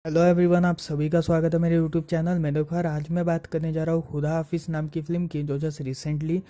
Hello everyone, आप सभी का स्वागत है मेरे यूट्यूब चैनल में। देखो यार, आज मैं बात करने जा रहा हूँ खुदा हाफिज़ नाम की फ़िल्म की, जो जस्ट रिसेंटली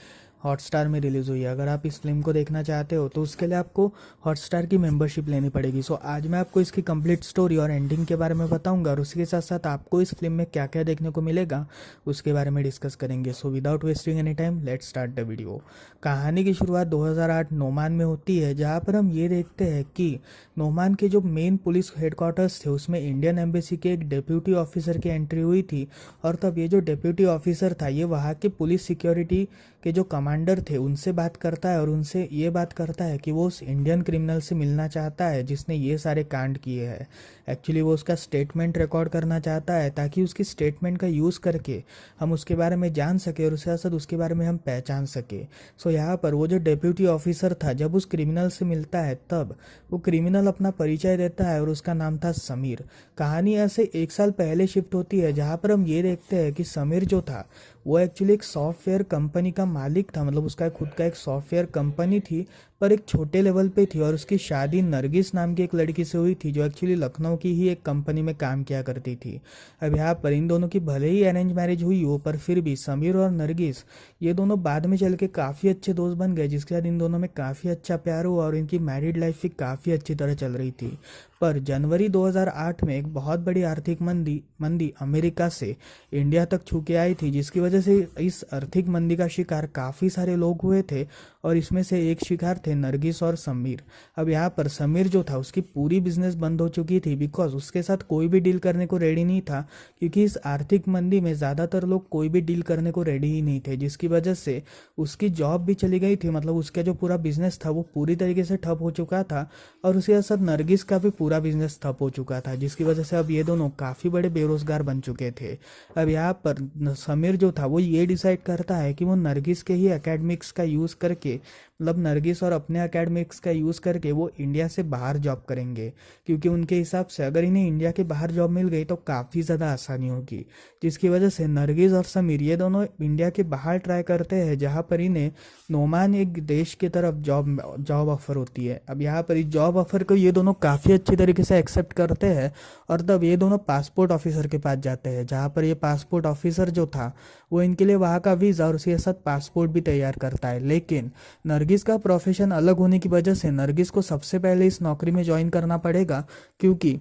हॉटस्टार में रिलीज़ हुई है। अगर आप इस फिल्म को देखना चाहते हो तो उसके लिए आपको हॉटस्टार की मेंबरशिप लेनी पड़ेगी। सो आज मैं आपको इसकी कंप्लीट स्टोरी और एंडिंग के बारे में बताऊंगा, और उसी के साथ साथ आपको इस फिल्म में क्या क्या देखने को मिलेगा उसके बारे में डिस्कस करेंगे। So without wasting any time, let's start the video. कहानी की शुरुआत 2008 नोमान में होती है, जहाँ पर हम ये देखते हैं कि नोमान के जो मेन पुलिस हेडक्वार्टर्स थे उसमें इंडियन एम्बेसी के एक डिप्यूटी ऑफिसर की एंट्री हुई थी। और तब ये जो डिप्यूटी ऑफिसर था, ये वहाँ के पुलिस सिक्योरिटी के जो कमांडर थे उनसे बात करता है, और उनसे ये बात करता है कि वो उस इंडियन क्रिमिनल से मिलना चाहता है जिसने ये सारे कांड किए हैं। एक्चुअली वो उसका स्टेटमेंट रिकॉर्ड करना चाहता है, ताकि उसकी स्टेटमेंट का यूज़ करके हम उसके बारे में जान सके और उसके साथ उसके बारे में हम पहचान सके। सो यहाँ पर वो जो डिप्यूटी ऑफिसर था, जब उस क्रिमिनल से मिलता है तब वो क्रिमिनल अपना परिचय देता है, और उसका नाम था समीर। कहानी ऐसे 1 साल पहले शिफ्ट होती है, जहाँ पर हम ये देखते हैं कि समीर जो था वो एक्चुअली एक सॉफ्टवेयर कंपनी का मालिक था। मतलब उसका खुद का एक सॉफ्टवेयर कंपनी थी, पर एक छोटे लेवल पे थी, और उसकी शादी नरगिस नाम की एक लड़की से हुई थी, जो एक्चुअली लखनऊ की ही एक कंपनी में काम किया करती थी। अब यहाँ पर इन दोनों की भले ही अरेंज मैरिज हुई हो, पर फिर भी समीर और नरगिस ये दोनों बाद में चल के काफ़ी अच्छे दोस्त बन गए, जिसके बाद इन दोनों में काफ़ी अच्छा प्यार हुआ और इनकी मैरिड लाइफ भी काफ़ी अच्छी तरह चल रही थी। पर जनवरी 2008 में एक बहुत बड़ी आर्थिक मंदी मंदी अमेरिका से इंडिया तक छू के आई थी, जिसकी वजह से इस आर्थिक मंदी का शिकार काफ़ी सारे लोग हुए थे, और इसमें से एक शिकार थे नरगिस और समीर। अब यहाँ पर समीर जो था, उसकी पूरी बिजनेस बंद हो चुकी थी, बिकॉज उसके साथ कोई भी डील करने को रेडी नहीं था, क्योंकि इस आर्थिक मंदी में ज़्यादातर लोग कोई भी डील करने को रेडी ही नहीं थे, जिसकी वजह से उसकी जॉब भी चली गई थी। मतलब उसका जो पूरा बिजनेस था वो पूरी तरीके से ठप हो चुका था, और उसके साथ नरगिस का भी पूरा बिजनेस ठप हो चुका था, जिसकी वजह से अब ये दोनों काफ़ी बड़े बेरोजगार बन चुके थे। अब यहाँ पर समीर जो था वो ये डिसाइड करता है कि वो नरगिस के ही एकेडमिक्स का यूज़ करके, मतलब नरगिस और अपने एकेडमिक्स का यूज़ करके वो इंडिया से बाहर जॉब करेंगे, क्योंकि उनके हिसाब से अगर इन्हें इंडिया के बाहर जॉब मिल गई तो काफ़ी ज़्यादा आसानी होगी। जिसकी वजह से नरगिस और समीर ये दोनों इंडिया के बाहर ट्राई करते हैं, जहाँ पर इन्हें नोमान एक देश की तरफ जॉब जॉब ऑफर होती है। अब यहाँ पर इस जॉब ऑफर को ये दोनों काफ़ी अच्छी तरीके से एक्सेप्ट करते हैं, और तब ये दोनों पासपोर्ट ऑफिसर के पास जाते हैं, जहाँ पर ये पासपोर्ट ऑफिसर जो था वो इनके लिए वहाँ का वीज़ा और उसके साथ पासपोर्ट भी तैयार करता है। लेकिन नरगिस का प्रोफेशन अलग होने की वजह से नरगिस को सबसे पहले इस नौकरी में ज्वाइन करना पड़ेगा, क्योंकि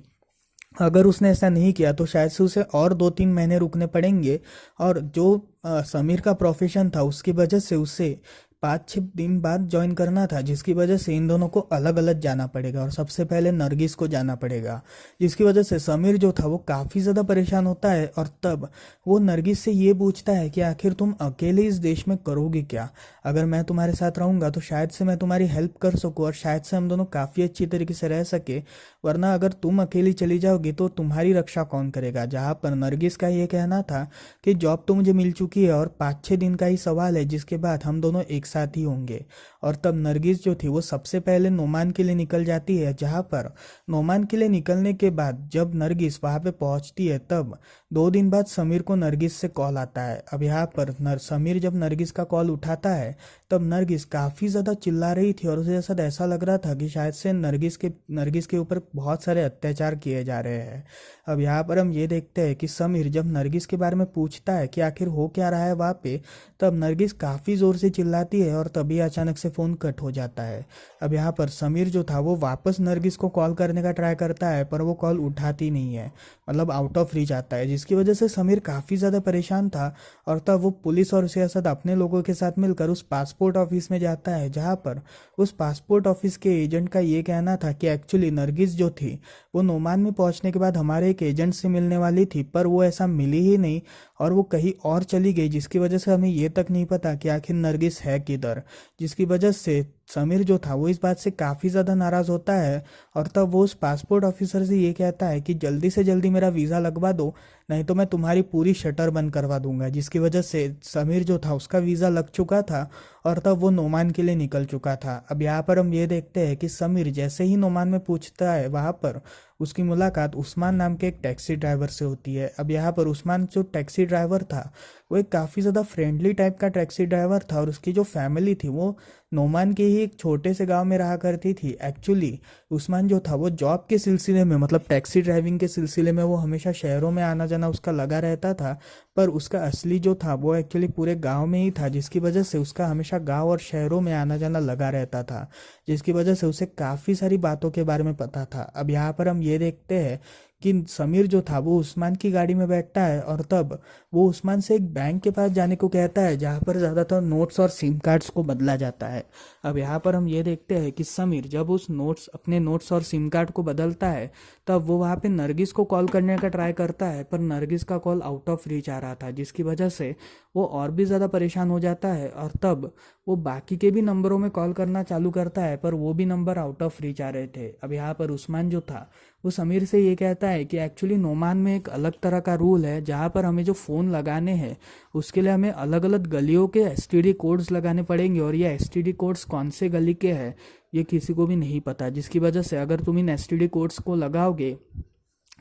अगर उसने ऐसा नहीं किया तो शायद से उसे और 2-3 महीने रुकने पड़ेंगे। और जो समीर का प्रोफेशन था उसकी वजह से उसे 5-6 दिन बाद ज्वाइन करना था, जिसकी वजह से इन दोनों को अलग अलग जाना पड़ेगा, और सबसे पहले नरगिस को जाना पड़ेगा। जिसकी वजह से समीर जो था वो काफ़ी ज़्यादा परेशान होता है, और तब वो नरगिस से ये पूछता है कि आखिर तुम अकेले इस देश में करोगे क्या? अगर मैं तुम्हारे साथ रहूँगा तो शायद से मैं तुम्हारी हेल्प कर सकूँ, और शायद से हम दोनों काफ़ी अच्छी तरीके से रह सके, वरना अगर तुम अकेली चली जाओगी तो तुम्हारी रक्षा कौन करेगा? जहाँ पर नरगिस का ये कहना था कि जॉब तो मुझे मिल चुकी है और 5-6 दिन का ही सवाल है, जिसके बाद हम दोनों एक साथ ही होंगे। और तब नरगिस जो थी वो सबसे पहले नोमान के लिए निकल जाती है, जहाँ पर नोमान के लिए निकलने के बाद जब नरगिस वहाँ पे पहुँचती है, तब 2 दिन बाद समीर को नरगिस से कॉल आता है। अब यहाँ पर समीर जब नरगिस का कॉल उठाता है, तब नरगिस काफ़ी ज़्यादा चिल्ला रही थी, और उसे साथ ऐसा लग रहा था कि शायद से नरगिस के ऊपर बहुत सारे अत्याचार किए जा रहे हैं। अब यहाँ पर हम ये देखते हैं कि समीर जब नरगिस के बारे में पूछता है कि आखिर हो क्या रहा है वहाँ पे, तब नरगिस काफ़ी ज़ोर से चिल्लाती है, और तभी अचानक से फ़ोन कट हो जाता है। अब यहाँ पर समीर जो था वो वापस नरगिस को कॉल करने का ट्राई करता है, पर वो कॉल उठाती नहीं है, मतलब आउट ऑफ रीच आता है, जिसकी वजह से समीर काफ़ी ज़्यादा परेशान था। और तब वो पुलिस और उसके साथ अपने लोगों के साथ मिलकर उस पासपोर्ट ऑफिस में जाता है, जहाँ पर उस पासपोर्ट ऑफिस के एजेंट का ये कहना था कि एक्चुअली नरगिस जो थी वो नोमान में पहुंचने के बाद हमारे एक एजेंट से मिलने वाली थी, पर वो ऐसा मिली ही नहीं, और वो कहीं और चली गई, जिसकी वजह से हमें ये तक नहीं पता कि आखिर नरगिस है किधर। जिसकी वजह से समीर जो था वो इस बात से काफ़ी ज़्यादा नाराज़ होता है, और तब वो उस पासपोर्ट ऑफिसर से ये कहता है कि जल्दी से जल्दी मेरा वीज़ा लगवा दो, नहीं तो मैं तुम्हारी पूरी शटर बंद करवा दूंगा। जिसकी वजह से समीर जो था उसका वीज़ा लग चुका था, और तब वो नोमान के लिए निकल चुका था। अब यहाँ पर हम ये देखते हैं कि समीर जैसे ही नोमान में पूछता है वहाँ पर, उसकी मुलाकात उस्मान नाम के एक टैक्सी ड्राइवर से होती है। अब यहाँ पर उस्मान जो टैक्सी ड्राइवर था वो एक काफ़ी ज़्यादा फ्रेंडली टाइप का टैक्सी ड्राइवर था, और उसकी जो फैमिली थी वो नोमान के ही एक छोटे से गांव में रहा करती थी। एक्चुअली उस्मान जो था वो जॉब के सिलसिले में, मतलब टैक्सी ड्राइविंग के सिलसिले में वो हमेशा शहरों में आना जाना उसका लगा रहता था, पर उसका असली जो था वो एक्चुअली पूरे गांव में ही था, जिसकी वजह से उसका हमेशा गांव और शहरों में आना जाना लगा रहता था, जिसकी वजह से उसे काफ़ी सारी बातों के बारे में पता था। अब यहाँ पर हम ये देखते हैं कि समीर जो था वो उस्मान की गाड़ी में बैठता है, और तब वो उस्मान से एक बैंक के पास जाने को कहता है जहाँ पर ज़्यादातर नोट्स और सिम कार्ड्स को बदला जाता है। अब यहाँ पर हम ये देखते हैं कि समीर जब उस अपने नोट्स और सिम कार्ड को बदलता है, तब वो वहाँ पे नरगिस को कॉल करने का ट्राई करता है, पर नरगिस का कॉल आउट ऑफ रीच आ रहा था, जिसकी वजह से वो और भी ज़्यादा परेशान हो जाता है, और तब वो बाकी के भी नंबरों में कॉल करना चालू करता है, पर वो भी नंबर आउट ऑफ रीच आ रहे थे। अब यहाँ पर उस्मान जो था वो समीर से ये कहता है कि एक्चुअली नोमान में एक अलग तरह का रूल है, जहाँ पर हमें जो फ़ोन लगाने हैं उसके लिए हमें अलग अलग गलियों के एसटीडी कोड्स लगाने पड़ेंगे, और ये एसटीडी कोड्स कौन से गली के हैं ये किसी को भी नहीं पता, जिसकी वजह से अगर तुम इन एसटीडी कोड्स को लगाओगे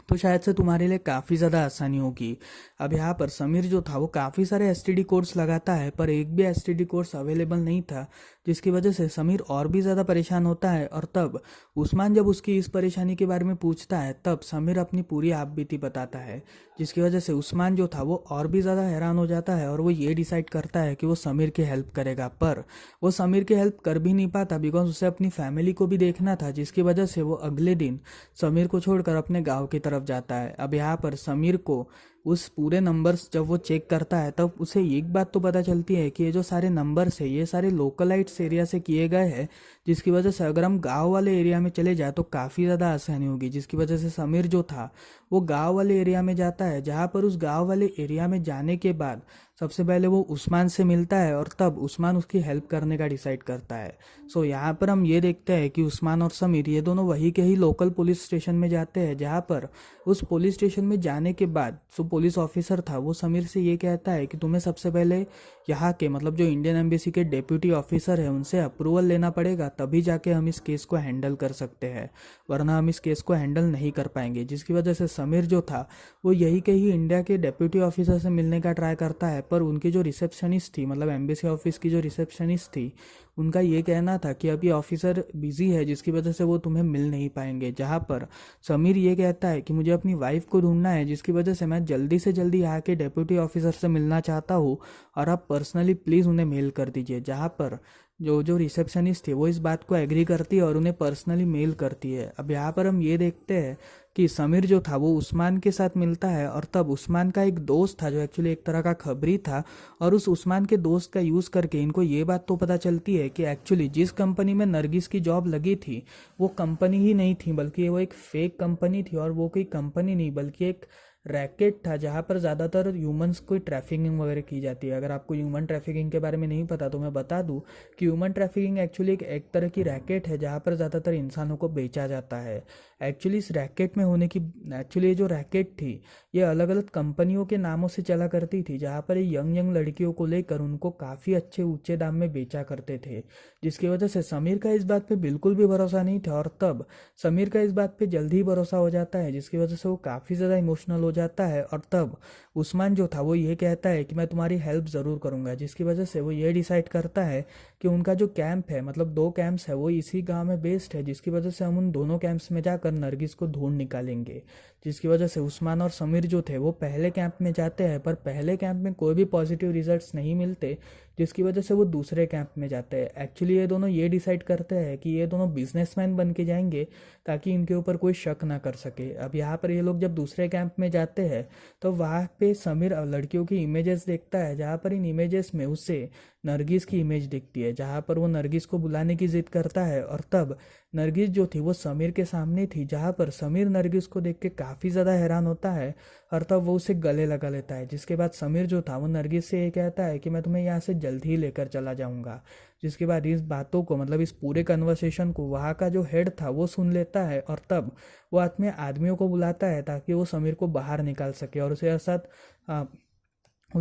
तो शायद से तुम्हारे लिए काफ़ी ज़्यादा आसानी होगी। अब यहाँ पर समीर जो था वो काफ़ी सारे एसटीडी कोड्स लगाता है, पर एक भी एसटीडी कोड्स अवेलेबल नहीं था, जिसकी वजह से समीर और भी ज़्यादा परेशान होता है। और तब उस्मान जब उसकी इस परेशानी के बारे में पूछता है, तब समीर अपनी पूरी आपबीती बताता है, जिसकी वजह से उस्मान जो था वो और भी ज़्यादा हैरान हो जाता है, और वो ये डिसाइड करता है कि वो समीर की हेल्प करेगा। पर वो समीर की हेल्प कर भी नहीं पाता, बिकॉज उसे अपनी फैमिली को भी देखना था, जिसकी वजह से वो अगले दिन समीर को छोड़कर अपने गाँव की तरफ जाता है। अब यहाँ पर समीर को उस पूरे नंबर्स जब वो चेक करता है, तब उसे एक बात तो पता चलती है कि ये जो सारे नंबर्स है ये सारे लोकलाइट्स एरिया से किए गए हैं, जिसकी वजह से अगर हम गांव वाले एरिया में चले जाए तो काफ़ी ज़्यादा आसानी होगी। जिसकी वजह से समीर जो था वो गांव वाले एरिया में जाता है, जहाँ पर उस गांव वाले एरिया में जाने के बाद सबसे पहले वो उस्मान से मिलता है, और तब उस्मान उसकी हेल्प करने का डिसाइड करता है। सो यहाँ पर हम ये देखते हैं कि उस्मान और समीर ये दोनों वही के ही लोकल पुलिस स्टेशन में जाते हैं, जहाँ पर उस पुलिस स्टेशन में जाने के बाद जो पुलिस ऑफिसर था वो समीर से ये कहता है कि तुम्हें सबसे पहले यहाँ के, मतलब जो इंडियन एम्बेसी के डेप्यूटी ऑफिसर है उनसे अप्रूवल लेना पड़ेगा, तभी जाके हम इस केस को हैंडल कर सकते हैं, वरना हम इस केस को हैंडल नहीं कर पाएंगे। जिसकी वजह से समीर जो था वो यही के ही इंडिया के डेप्यूटी ऑफिसर से मिलने का ट्राई करता है, पर उनकी जो रिसेप्शनिस्ट थी, मतलब एम्बेसी ऑफिस की जो रिसेप्शनिस्ट थी, उनका ये कहना था कि अभी ऑफिसर बिजी है, जिसकी वजह से वो तुम्हें मिल नहीं पाएंगे। जहाँ पर समीर ये कहता है कि मुझे अपनी वाइफ को ढूंढना है, जिसकी वजह से मैं जल्दी से जल्दी यहाँ के डेप्यूटी ऑफिसर से मिलना चाहता हूँ, और आप पर्सनली प्लीज़ उन्हें मेल कर दीजिए। जहाँ पर जो जो रिसेप्शनिस्ट थी वो इस बात को एग्री करती है और उन्हें पर्सनली मेल करती है। अब यहाँ पर हम ये देखते हैं कि समीर जो था वो उस्मान के साथ मिलता है, और तब उस्मान का एक दोस्त था जो एक्चुअली एक तरह का खबरी था, और उस उस्मान के दोस्त का यूज़ करके इनको ये बात तो पता चलती है कि एक्चुअली जिस कंपनी में नरगिस की जॉब लगी थी वो कंपनी ही नहीं थी, बल्कि वो एक फेक कंपनी थी, और वो कोई कंपनी नहीं बल्कि एक रैकेट था, जहाँ पर ज़्यादातर ह्यूमंस की ट्रैफिकिंग वगैरह की जाती है। अगर आपको ह्यूमन ट्रैफिकिंग के बारे में नहीं पता तो मैं बता दूं कि ह्यूमन ट्रैफिकिंग एक्चुअली एक तरह की रैकेट है, जहाँ पर ज़्यादातर इंसानों को बेचा जाता है। एक्चुअली इस रैकेट में होने की एक्चुअली ये जो रैकेट थी ये अलग अलग कंपनियों के नामों से चला करती थी, जहाँ पर ये यंग यंग लड़कियों को लेकर उनको काफ़ी अच्छे ऊंचे दाम में बेचा करते थे, जिसकी वजह से समीर का इस बात पे बिल्कुल भी भरोसा नहीं था, और तब समीर का इस बात पे जल्दी ही भरोसा हो जाता है, जिसकी वजह से वो काफ़ी ज़्यादा इमोशनल हो जाता है। और तब उस्मान जो था वो ये कहता है कि मैं तुम्हारी हेल्प ज़रूर करूँगा, जिसकी वजह से वो ये डिसाइड करता है कि उनका जो कैंप है, मतलब 2 कैंप्स है, वो इसी गांव में बेस्ड है, जिसकी वजह से हम उन दोनों कैंप्स में जाकर नरगिस को ढूंढ निकालेंगे। जिसकी वजह से उस्मान और समीर जो थे वो पहले कैंप में जाते हैं, पर पहले कैंप में कोई भी पॉजिटिव रिजल्ट्स नहीं मिलते, जिसकी वजह से वो दूसरे कैंप में जाते हैं। एक्चुअली ये दोनों ये डिसाइड करते हैं कि ये दोनों बिजनेसमैन बन के जाएंगे ताकि इनके ऊपर कोई शक ना कर सके। अब यहाँ पर ये लोग जब दूसरे कैंप में जाते हैं तो वहाँ पे समीर लड़कियों की इमेजेस देखता है, जहाँ पर इन इमेजेस में उसे नरगिस की इमेज दिखती है, जहाँ पर वो नरगिस को बुलाने की जिद करता है, और तब नरगिस जो थी वो समीर के सामने थी, जहाँ पर समीर नरगिस को देख के काफ़ी ज़्यादा हैरान होता है, और तब वो उसे गले लगा लेता है। जिसके बाद समीर जो था वो नरगिस से ये कहता है कि मैं तुम्हें यहाँ से जल्द ही लेकर चला जाऊँगा। जिसके बाद इस बातों को, मतलब इस पूरे कन्वर्सेशन को वहाँ का जो हेड था वो सुन लेता है, और तब वो अपने आदमियों को बुलाता है ताकि वो समीर को बाहर निकाल सके और उसी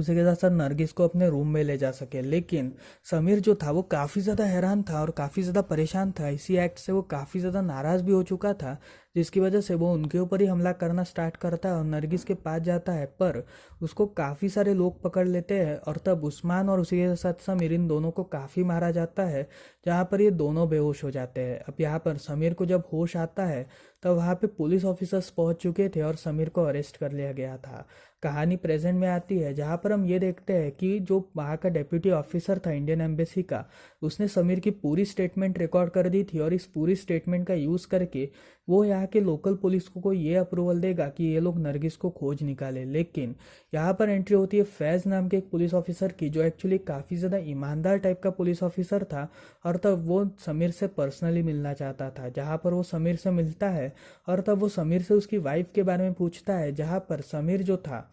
के साथ साथ नरगिस को अपने रूम में ले जा सके। लेकिन समीर जो था वो काफ़ी ज़्यादा हैरान था और काफ़ी ज़्यादा परेशान था। इसी एक्ट से वो काफ़ी ज़्यादा नाराज़ भी हो चुका था, जिसकी वजह से वो उनके ऊपर ही हमला करना स्टार्ट करता है और नरगिस के पास जाता है, पर उसको काफ़ी सारे लोग पकड़ लेते हैं और तब उस्मान और उसी के साथ समीर इन दोनों को काफ़ी मारा जाता है, जहाँ पर ये दोनों बेहोश हो जाते हैं। अब यहाँ पर समीर को जब होश आता है तब वहाँ पे पुलिस ऑफिसर्स पहुँच चुके थे और समीर को अरेस्ट कर लिया गया था। कहानी प्रेजेंट में आती है, जहाँ पर हम ये देखते हैं कि जो वहाँ का डेप्यूटी ऑफिसर था इंडियन एम्बेसी का, उसने समीर की पूरी स्टेटमेंट रिकॉर्ड कर दी थी और इस पूरी स्टेटमेंट का यूज़ करके वो यहाँ के लोकल पुलिस को ये अप्रूवल देगा कि ये लोग नरगिस को खोज निकाले। लेकिन यहाँ पर एंट्री होती है फैज़ नाम के एक पुलिस ऑफिसर की, जो एक्चुअली काफ़ी ज़्यादा ईमानदार टाइप का पुलिस ऑफिसर था और तब वो समीर से पर्सनली मिलना चाहता था। जहाँ पर वो समीर से मिलता है और तब वो समीर से उसकी वाइफ के बारे में पूछता है, जहाँ पर समीर जो था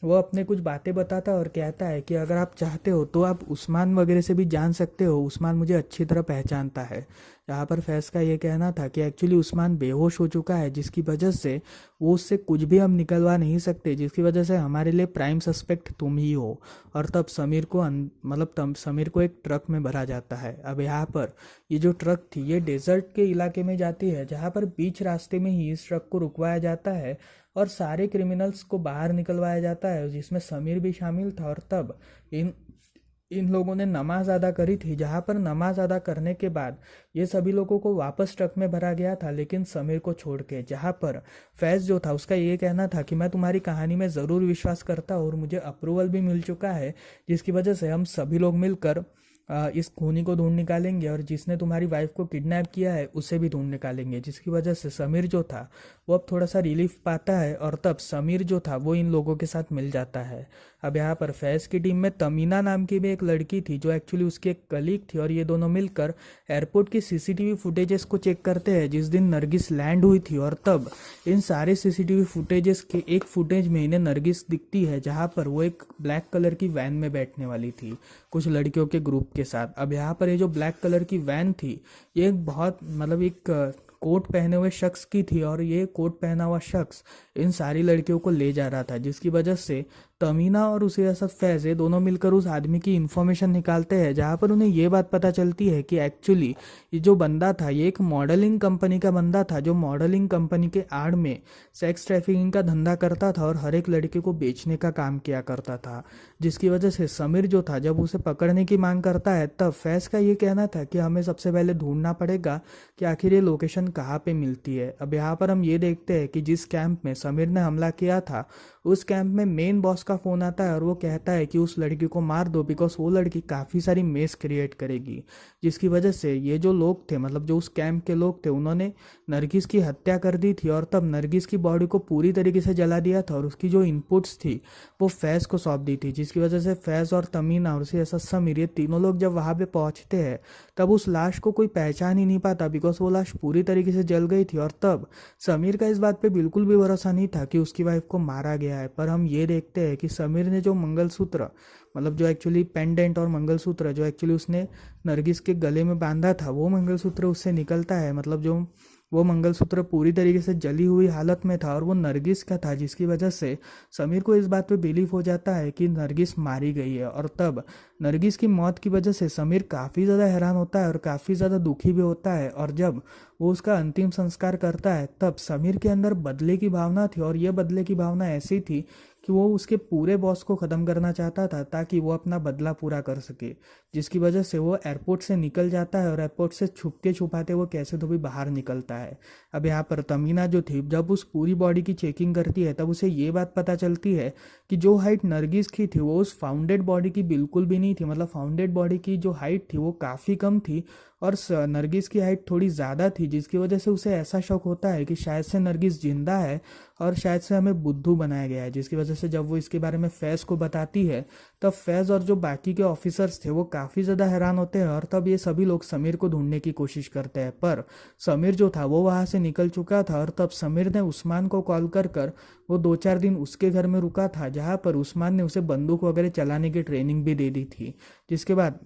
वो अपने कुछ बातें बताता है और कहता है कि अगर आप चाहते हो तो आप उस्मान वगैरह से भी जान सकते हो, उस्मान मुझे अच्छी तरह पहचानता है। यहाँ पर फैज़ का ये कहना था कि एक्चुअली उस्मान बेहोश हो चुका है, जिसकी वजह से वो उससे कुछ भी हम निकलवा नहीं सकते, जिसकी वजह से हमारे लिए प्राइम सस्पेक्ट तुम ही हो। और तब समीर को तब समीर को एक ट्रक में भरा जाता है। अब यहाँ पर ये जो ट्रक थी ये डेजर्ट के इलाके में जाती है, जहाँ पर बीच रास्ते में ही इस ट्रक को रुकवाया जाता है और सारे क्रिमिनल्स को बाहर निकलवाया जाता है, जिसमें समीर भी शामिल था। और तब इन इन लोगों ने नमाज अदा करी थी, जहाँ पर नमाज अदा करने के बाद ये सभी लोगों को वापस ट्रक में भरा गया था, लेकिन समीर को छोड़ के। जहाँ पर फैज़ जो था उसका ये कहना था कि मैं तुम्हारी कहानी में ज़रूर विश्वास करता हूँ और मुझे अप्रूवल भी मिल चुका है, जिसकी वजह से हम सभी लोग मिलकर इस खूनी को ढूंढ निकालेंगे और जिसने तुम्हारी वाइफ को किडनैप किया है उसे भी ढूंढ निकालेंगे। जिसकी वजह से समीर जो था वो अब थोड़ा सा रिलीफ पाता है और तब समीर जो था वो इन लोगों के साथ मिल जाता है। अब यहाँ पर फैज़ की टीम में तमीना नाम की भी एक लड़की थी, जो एक्चुअली उसकी एक कलीग थी और ये दोनों मिलकर एयरपोर्ट की सीसीटीवी फुटेजेस को चेक करते हैं जिस दिन नरगिस लैंड हुई थी। और तब इन सारे सीसीटीवी फुटेजेस के एक फुटेज में इन्हें नरगिस दिखती है, जहाँ पर वो एक ब्लैक कलर की वैन में बैठने वाली थी कुछ लड़कियों के ग्रुप के साथ। अब यहाँ पर ये जो ब्लैक कलर की वैन थी ये एक बहुत एक कोट पहने हुए शख्स की थी और ये कोट पहना हुआ शख्स इन सारी लड़कियों को ले जा रहा था, जिसकी वजह से तमीना और उसके साथ फैज़ दोनों मिलकर उस आदमी की इन्फॉर्मेशन निकालते हैं, जहाँ पर उन्हें ये बात पता चलती है कि एक्चुअली ये जो बंदा था ये एक मॉडलिंग कंपनी का बंदा था, जो मॉडलिंग कंपनी के आड़ में सेक्स ट्रैफिकिंग का धंधा करता था और हर एक लड़के को बेचने का काम किया करता था। जिसकी वजह से समीर जो था जब उसे पकड़ने की मांग करता है तब फैज़ का ये कहना था कि हमें सबसे पहले ढूंढना पड़ेगा कि आखिर ये लोकेशन कहाँ पे मिलती है। अब यहाँ पर हम ये देखते हैं कि जिस कैंप में समीर ने हमला किया था उस कैंप में मेन बॉस का फ़ोन आता है और वो कहता है कि उस लड़की को मार दो, बिकॉज वो लड़की काफ़ी सारी मेस क्रिएट करेगी। जिसकी वजह से ये जो लोग थे जो उस कैंप के लोग थे उन्होंने नरगिस की हत्या कर दी थी और तब नरगिस की बॉडी को पूरी तरीके से जला दिया था और उसकी जो इनपुट्स थी वो फैज़ को सौंप दी थी। जिसकी वजह से फैज़ और तमीना और उसके साथ समीर ये तीनों लोग जब वहाँ पे पहुँचते हैं तब उस लाश को कोई पहचान ही नहीं पाता, बिकॉज वो लाश पूरी तरीके से जल गई थी। और तब समीर का इस बात पे बिल्कुल भी भरोसा नहीं था कि उसकी वाइफ को मारा गया है। पर हम ये देखते हैं कि समीर ने जो मंगलसूत्र जो एक्चुअली पेंडेंट और मंगलसूत्र जो एक्चुअली उसने नरगिस के गले में बांधा था वो मंगलसूत्र उससे निकलता है, जो वो मंगलसूत्र पूरी तरीके से जली हुई हालत में था और वो नरगिस का था। जिसकी वजह से समीर को इस बात पे बिलीव हो जाता है कि नरगिस मारी गई है। और तब नरगिस की मौत की वजह से समीर काफ़ी ज़्यादा हैरान होता है और काफ़ी ज़्यादा दुखी भी होता है। और जब वो उसका अंतिम संस्कार करता है तब समीर के अंदर बदले की भावना थी और ये बदले की भावना ऐसी थी कि वो उसके पूरे बॉस को ख़त्म करना चाहता था ताकि वो अपना बदला पूरा कर सके। जिसकी वजह से वो एयरपोर्ट से निकल जाता है और एयरपोर्ट से छुपके छुपाते वो कैसे तो भी बाहर निकलता है। अब यहाँ पर तमीना जो थी जब उस पूरी बॉडी की चेकिंग करती है तब उसे ये बात पता चलती है कि जो हाइट नरगिस की थी वो उस फाउंडेड बॉडी की बिल्कुल भी नहीं थी। फाउंडेड बॉडी की जो हाइट थी वो काफ़ी कम थी और नरगिस की हाइट थोड़ी ज़्यादा थी। जिसकी वजह से उसे ऐसा शक होता है कि शायद से नरगिस जिंदा है और शायद से हमें बुद्धू बनाया गया है। जिसकी वजह से जब वो इसके बारे में फैज़ को बताती है तब फैज़ और जो बाकी के ऑफिसर्स थे वो काफ़ी ज़्यादा हैरान होते हैं और तब ये सभी लोग समीर को ढूंढने की कोशिश करते हैं। पर समीर जो था वो वहाँ से निकल चुका था और तब समीर ने उस्मान को कॉल कर वो 2-4 दिन उसके घर में रुका था, जहाँ पर उस्मान ने उसे बंदूक वगैरह चलाने की ट्रेनिंग भी दे दी थी। जिसके बाद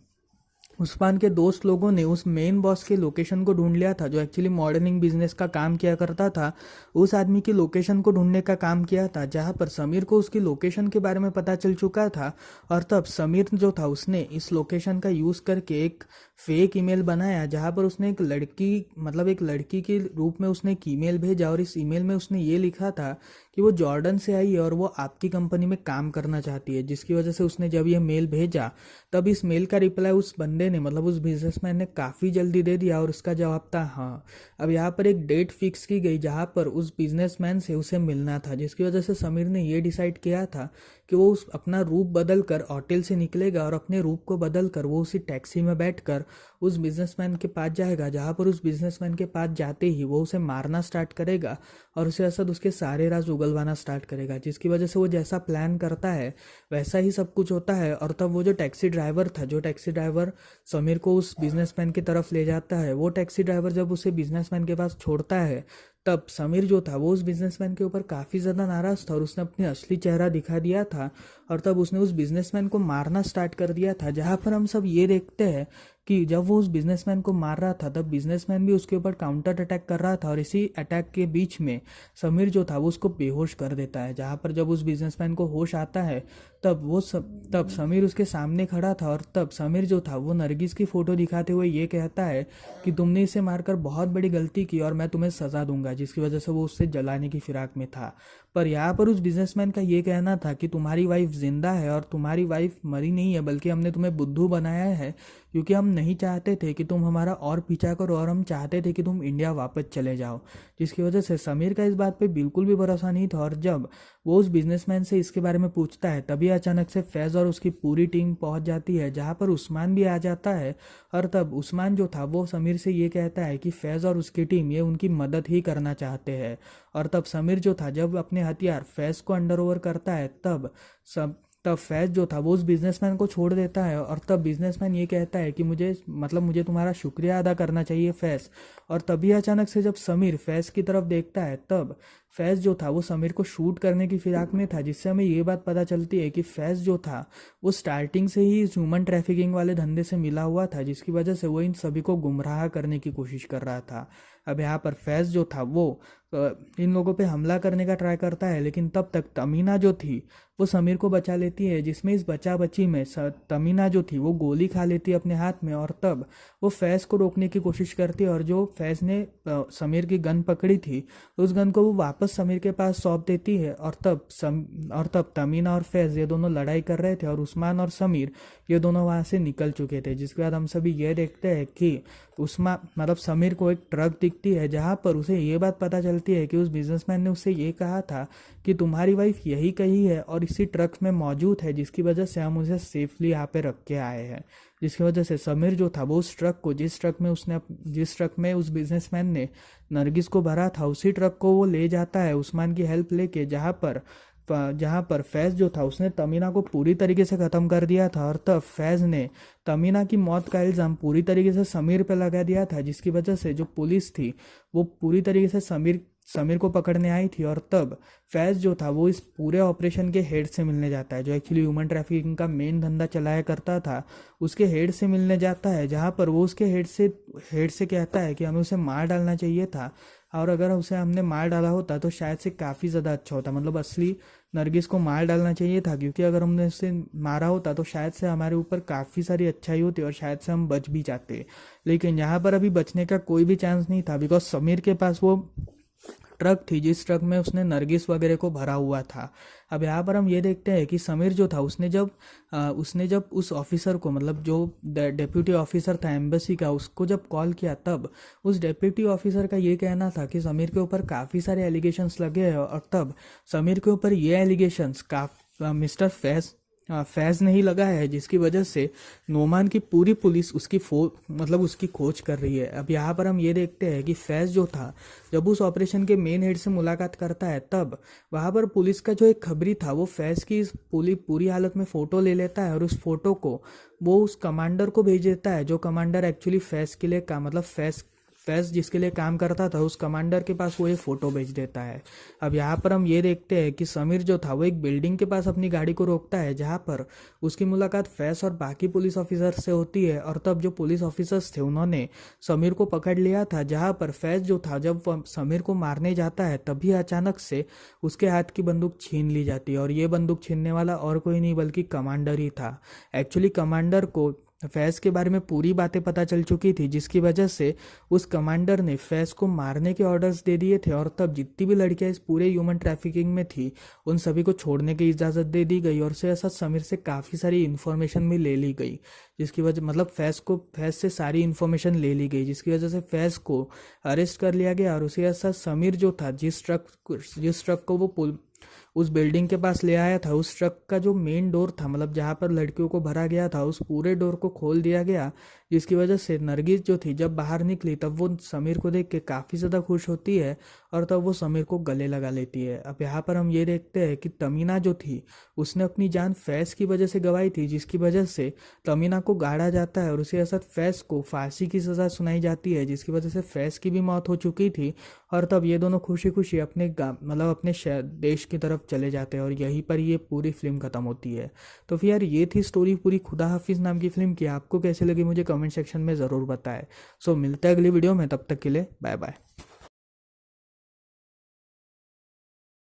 उस्मान के दोस्त लोगों ने उस मेन बॉस के लोकेशन को ढूंढ लिया था, जो एक्चुअली मॉडर्निंग बिजनेस का काम किया करता था। उस आदमी की लोकेशन को ढूंढने का काम किया था, जहां पर समीर को उसकी लोकेशन के बारे में पता चल चुका था। और तब समीर जो था उसने इस लोकेशन का यूज़ करके एक फेक ईमेल बनाया, जहां पर उसने एक लड़की मतलब एक लड़की के रूप में उसने एक ईमेल भेजा, और इस ईमेल में उसने ये लिखा था कि वो जॉर्डन से आई है और वो आपकी कंपनी में काम करना चाहती है। जिसकी वजह से उसने जब ये मेल भेजा, तब इस मेल का रिप्लाई उस बंदे ने मतलब उस बिजनेसमैन ने काफ़ी जल्दी दे दिया, और उसका जवाब था हाँ। अब यहाँ पर एक डेट फिक्स की गई जहाँ पर उस बिजनेसमैन से उसे मिलना था, जिसकी वजह से समीर ने ये डिसाइड किया था कि वो उस अपना रूप बदल कर होटल से निकलेगा, और अपने रूप को बदल कर वो उसी टैक्सी में बैठकर उस बिजनेसमैन के पास जाएगा, जहाँ पर उस बिजनेसमैन के पास जाते ही वो उसे मारना स्टार्ट करेगा, और उसे असद उसके सारे राज उगलवाना स्टार्ट करेगा। जिसकी वजह से वो जैसा प्लान करता है वैसा ही सब कुछ होता है। और तब वो जो टैक्सी ड्राइवर था, जो टैक्सी ड्राइवर समीर को उस बिजनेसमैन की तरफ ले जाता है, वो टैक्सी ड्राइवर जब उसे बिजनेसमैन के पास छोड़ता है, तब समीर जो था वो उस बिजनेसमैन के ऊपर काफ़ी ज़्यादा नाराज़ था, और उसने अपनी असली चेहरा दिखा दिया था। और तब उसने उस बिजनेसमैन को मारना स्टार्ट कर दिया था, जहाँ पर हम सब ये देखते हैं कि जब वो उस बिजनेसमैन को मार रहा था, तब बिजनेसमैन भी उसके ऊपर काउंटर अटैक कर रहा था, और इसी अटैक के बीच में समीर जो था वो उसको बेहोश कर देता है। जहाँ पर जब उस बिजनेसमैन को होश आता है, तब समीर उसके सामने खड़ा था, और तब समीर जो था वो नरगिस की फ़ोटो दिखाते हुए ये कहता है कि तुमने इसे मारकर बहुत बड़ी गलती की, और मैं तुम्हें सज़ा दूंगा। जिसकी वजह से वो उससे जलाने की फिराक में था। पर यहाँ पर उस बिजनेसमैन का ये कहना था कि तुम्हारी वाइफ जिंदा है, और तुम्हारी वाइफ मरी नहीं है, बल्कि हमने तुम्हें बुद्धू बनाया है, क्योंकि हम नहीं चाहते थे कि तुम हमारा और पीछा करो, और हम चाहते थे कि तुम इंडिया वापस चले जाओ। जिसकी वजह से समीर का इस बात पे बिल्कुल भी भरोसा नहीं था, और जब वो उस बिजनेसमैन से इसके बारे में पूछता है, तभी अचानक से फैज़ और उसकी पूरी टीम पहुंच जाती है, जहां पर उस्मान भी आ जाता है। और तब उस्मान जो था वो समीर से ये कहता है कि फैज़ और उसकी टीम ये उनकी मदद ही करना चाहते हैं। और तब समीर जो था जब अपने हथियार फैज़ को अंडर ओवर करता है, तब फैज़ जो था वो उस बिजनेसमैन को छोड़ देता है। और तब बिजनेसमैन ये कहता है कि मुझे तुम्हारा शुक्रिया अदा करना चाहिए फैज़। और तभी अचानक से जब समीर फैज़ की तरफ देखता है, तब फैज़ जो था वो समीर को शूट करने की फिराक में था, जिससे हमें ये बात पता चलती है कि फैज़ जो था वो स्टार्टिंग से ही ह्यूमन ट्रैफिकिंग वाले धंधे से मिला हुआ था, जिसकी वजह से वो इन सभी को गुमराह करने की कोशिश कर रहा था। अब यहाँ पर फैज़ जो था वो इन लोगों पे हमला करने का ट्राई करता है, लेकिन तब तक तमीना जो थी वो समीर को बचा लेती है, जिसमें इस बचा बची में तमीना जो थी वो गोली खा लेती है अपने हाथ में। और तब वो फैज़ को रोकने की कोशिश करती है, और जो फैज़ ने समीर की गन पकड़ी थी, उस गन को वो वापस समीर के पास सौंप देती है। और तब तमीना और फैज़ ये दोनों लड़ाई कर रहे थे, और उस्मान और समीर ये दोनों वहाँ से निकल चुके थे। जिसके बाद हम सभी ये देखते हैं कि समीर को एक ट्रक दिखती है, जहाँ पर उसे ये बात पता चलती है कि उस बिजनेसमैन ने उससे ये कहा था कि तुम्हारी वाइफ यही कही है और इसी ट्रक में मौजूद है, जिसकी वजह से हम उसे सेफली यहाँ पे रख के आए हैं। जिसकी वजह से समीर जो था वो उस ट्रक को जिस ट्रक में उस बिजनेसमैन ने नरगिस को भरा था, उसी ट्रक को वो ले जाता है उस्मान की हेल्प लेके, जहाँ पर फैज़ जो था उसने तमीना को पूरी तरीके से ख़त्म कर दिया था। और तब फैज़ ने तमीना की मौत का इल्ज़ाम पूरी तरीके से समीर पे लगा दिया था, जिसकी वजह से जो पुलिस थी वो पूरी तरीके से समीर को पकड़ने आई थी। और तब फैज़ जो था वो इस पूरे ऑपरेशन के हेड से मिलने जाता है, जो एक्चुअली ह्यूमन ट्रैफिकिंग का मेन धंधा चलाया करता था, उसके हेड से मिलने जाता है, जहाँ पर वो उसके हेड से कहता है कि हमें उसे मार डालना चाहिए था, और अगर उसे हमने मार डाला होता तो शायद से काफ़ी ज़्यादा अच्छा होता, मतलब असली नरगिस को मार डालना चाहिए था, क्योंकि अगर हमने उसे मारा होता तो शायद से हमारे ऊपर काफ़ी सारी अच्छाई होती और शायद से हम बच भी जाते। लेकिन यहाँ पर अभी बचने का कोई भी चांस नहीं था, बिकॉज समीर के पास वो ट्रक थी जिस ट्रक में उसने नरगिस वगैरह को भरा हुआ था। अब यहाँ पर हम ये देखते हैं कि समीर जो था उसने जब उस ऑफिसर को, मतलब जो डेप्यूटी ऑफिसर था एम्बेसी का, उसको जब कॉल किया, तब उस डेप्यूटी ऑफिसर का ये कहना था कि समीर के ऊपर काफ़ी सारे एलिगेशंस लगे हैं, और तब समीर के ऊपर ये एलिगेशंस मिस्टर फैज़ नहीं लगा है, जिसकी वजह से नोमान की पूरी पुलिस उसकी खोज कर रही है। अब यहाँ पर हम ये देखते हैं कि फैज़ जो था जब उस ऑपरेशन के मेन हेड से मुलाकात करता है, तब वहाँ पर पुलिस का जो एक खबरी था वो फैज़ की इस पूरी हालत में फ़ोटो ले लेता है, और उस फोटो को वो उस कमांडर को भेज देता है, जो कमांडर एक्चुअली फैज़ फैज जिसके लिए काम करता था उस कमांडर के पास वो ये फ़ोटो भेज देता है। अब यहाँ पर हम ये देखते हैं कि समीर जो था वो एक बिल्डिंग के पास अपनी गाड़ी को रोकता है, जहाँ पर उसकी मुलाकात फैज और बाकी पुलिस ऑफिसर से होती है। और तब जो पुलिस ऑफिसर्स थे उन्होंने समीर को पकड़ लिया था, जहाँ पर फैज जो था जब वह समीर को मारने जाता है तभी अचानक से उसके हाथ की बंदूक छीन ली जाती है। और ये बंदूक छीनने वाला और कोई नहीं बल्कि कमांडर ही था। एक्चुअली कमांडर को फैज के बारे में पूरी बातें पता चल चुकी थी, जिसकी वजह से उस कमांडर ने फैज को मारने के ऑर्डर्स दे दिए थे। और तब जितनी भी लड़कियां इस पूरे ह्यूमन ट्रैफिकिंग में थी उन सभी को छोड़ने की इजाज़त दे दी गई। और से ऐसा समीर से काफ़ी सारी इन्फॉर्मेशन भी ले ली गई, जिसकी वजह मतलब फैज से सारी इन्फॉर्मेशन ले ली गई, जिसकी वजह से फैज को अरेस्ट कर लिया गया। और उसी साथ समीर जो था जिस ट्रक को वो उस बिल्डिंग के पास ले आया था, उस ट्रक का जो मेन डोर था, मतलब जहाँ पर लड़कियों को भरा गया था, उस पूरे डोर को खोल दिया गया, जिसकी वजह से नरगिस जो थी जब बाहर निकली तब वो समीर को देख के काफ़ी ज़्यादा खुश होती है और तब वो समीर को गले लगा लेती है। अब यहाँ पर हम ये देखते हैं कि तमीना जो थी उसने अपनी जान फैज की वजह से गंवाई थी, जिसकी वजह से तमीना को गाड़ा जाता है और उसी असर फैज को फांसी की सज़ा सुनाई जाती है, जिसकी वजह से फैज की भी मौत हो चुकी थी। और तब ये दोनों खुशी खुशी अपने मतलब अपने देश की तरफ चले जाते हैं और यहीं पर ये पूरी फिल्म खत्म होती है। तो फिर यार ये थी स्टोरी पूरी खुदा हाफिज़ नाम की फिल्म की। आपको कैसे लगी मुझे कमेंट सेक्शन में ज़रूर बताएं। सो मिलते हैं अगली वीडियो में, तब तक के लिए बाय बाय।